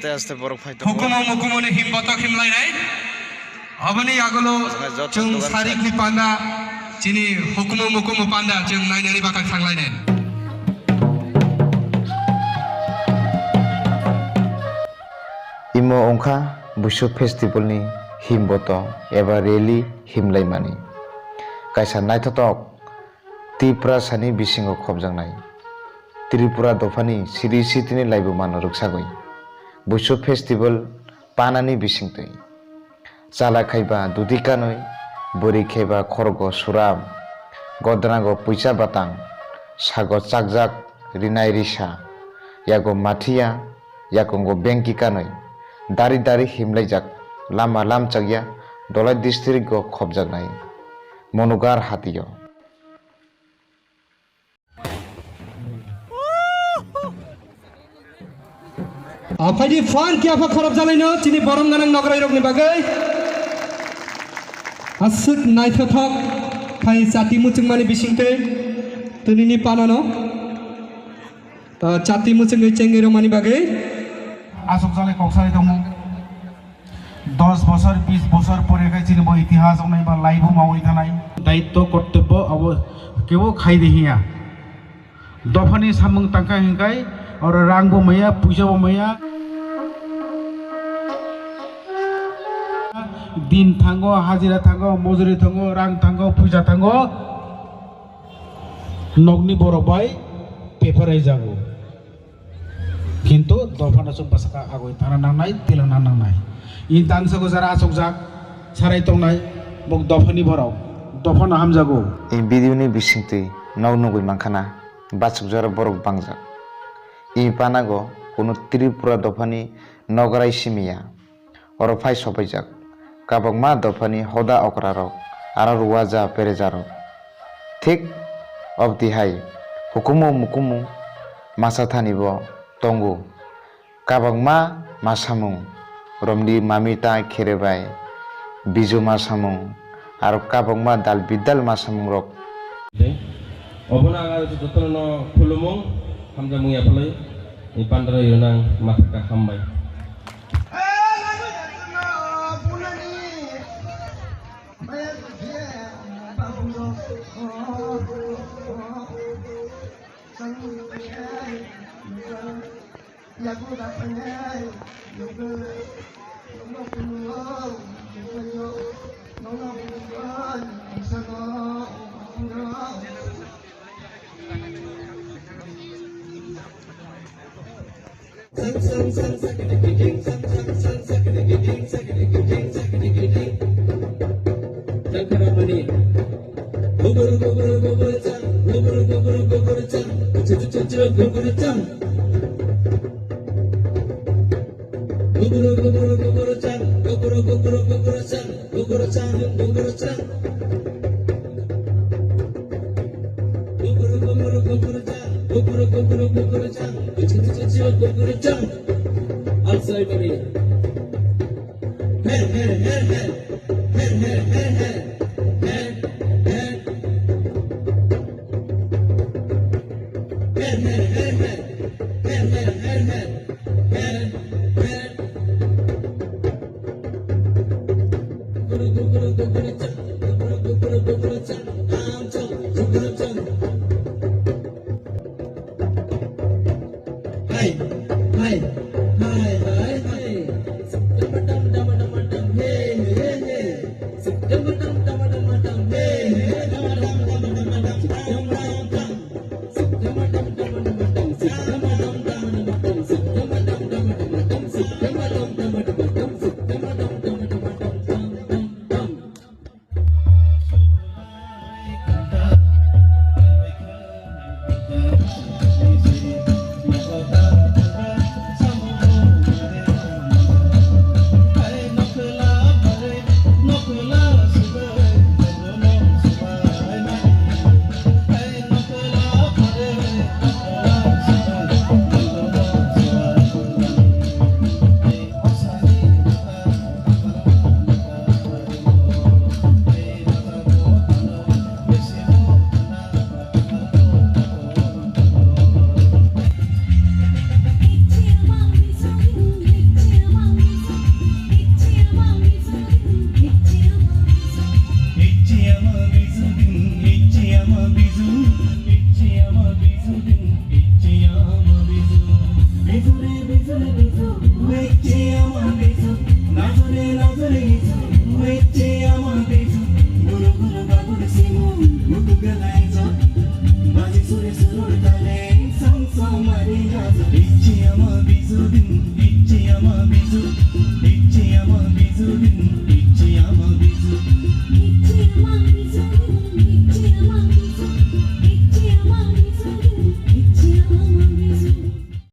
aste aste borok faito hukumo mukumone himboto himlainai aboni agolo jeng sarikni panda chini hukumo mukumo panda jeng nainani bakal thanglainan imo ongkha busu festival ni himboto eba rally himlaimani kaisa naithotok Tripura sani bisingo khobjangnai Tripura dofani siri sitini laibu mano ruksagoi busu festival panani bisingtui chala khaiba dudi kanoi bori khaiba khorgo suram godrago puisa batang sago chakjak rinai risa yago mathia yakongo benki kanoi dari dari himlaijak lama lamchakya dolai district go khobjaknai monugar hatiyo Apadi fan kia apa kharap jalai no chini borom ganang nograi rok ni bagai asuk naithothok khai chati muchung mani bisingte tuni ni panano chati muchung chengero mani bagai asok jalai koksari dong 10 বছর 20 বছর পরে খাই চিনি বই ইতিহাস নাই বা live মাওই থানাই দায়িত্ব কর্তব্য অব কেবো খাই দেহিয়া দফানি সামং টাকা হিংকাই और रांग बो मैया पूजा बो मैया दिन थांगो हाजिरा थांगो मजुरी थांगो रांग थांगो पूजा थांगो नगनी बरबाय पेपाराय जागो किंतु दफाना सम बासका आगय थाना नांनाय तिलांना नांनाय इन दांसगो जारा आसक जाक साराय तंनाय बक दफानि बराव दफाना हामजागो in video ni bisingtui nogui mangkhana basuk jara borok bangjak I panago kuno Tripura dofani nograi simia oro phai sopaijak kabangma dofani hoda okrarok aro ruwaja perejaro thik obdi hai hukumu mukumu masathani bo tongo kabangma masamung romni mamita kherebai biju masamung aro kabangma dal bidal masamung rok obona aga jotono khulumung hamjamung yapalai ni pandara yonang makaka hambai Guru